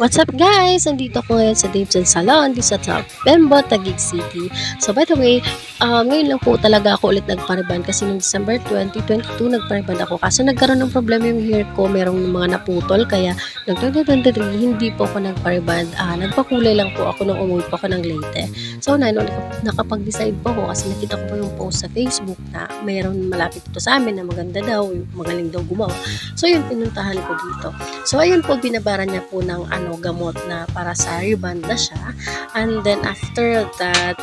What's up guys? Nandito ako ngayon sa Dave's Salon dito sa Bembo, Taguig City. So by the way, ngayon lang po talaga ako ulit nagpariban kasi noong December 2022 nagpariban ako. Kaso nagkaroon ng problema yung hair ko, merong mga naputol kaya noong 2023 hindi po ako nagpariban. Nagpakulay lang po ako nung umuwi po ako ng Leyte. So nakapag-decide po ako kasi nakita ko po yung post sa Facebook na mayroon malapit dito sa amin na maganda daw, magaling daw gumawa. So yun, pinuntahan ko dito. So ayun po, binabaran niya po ng gamot na para sa reband na siya. And then after that,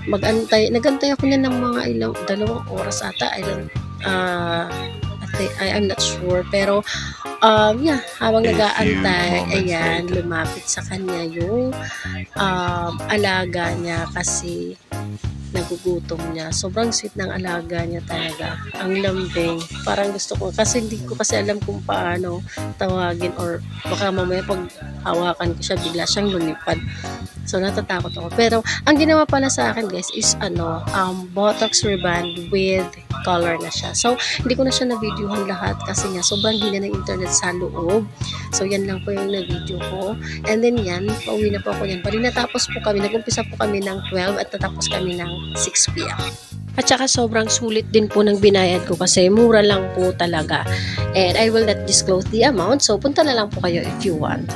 nagantay ako na ng mga dalawang oras ata. I'm not sure. Pero, habang nag-aantay, ayan, lumapit sa kanya yung alaga niya kasi nagugutom niya. Sobrang sweet ng alaga niya talaga. Ang lambing. Parang gusto ko, kasi hindi ko kasi alam kung paano tawagin or baka mamaya pag hawakan ko siya, bigla siyang lumipad. So, natatakot ako. Pero, ang ginawa pala sa akin, guys, is Botox reband with color na siya. So, hindi ko na siya na-videohan lahat kasi nga, sobrang hina ng internet sa loob. So, yan lang po yung na-video ko. And then, yan, pauwi na po ako yan. Bali, natapos po kami. Nag-umpisa po kami ng 12 at natapos kami ng 6 p.m. At saka sobrang sulit din po ng binayad ko kasi mura lang po talaga. And I will not disclose the amount. So, punta na lang po kayo if you want.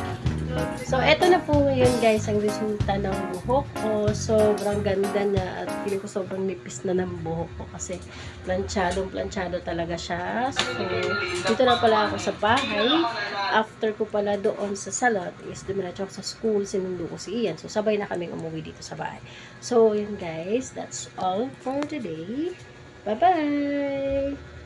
So, eto na po ngayon guys ang resulta ng buhok ko. Sobrang ganda niya at feeling ko sobrang nipis na ng buhok ko kasi planchado talaga siya. So, dito na pala ako sa bahay. After ko pala doon sa salon is dumiretso ako sa school, sinundo ko si Ian. So, sabay na kaming umuwi dito sa bahay. So, yun guys, that's all for today. Bye-bye!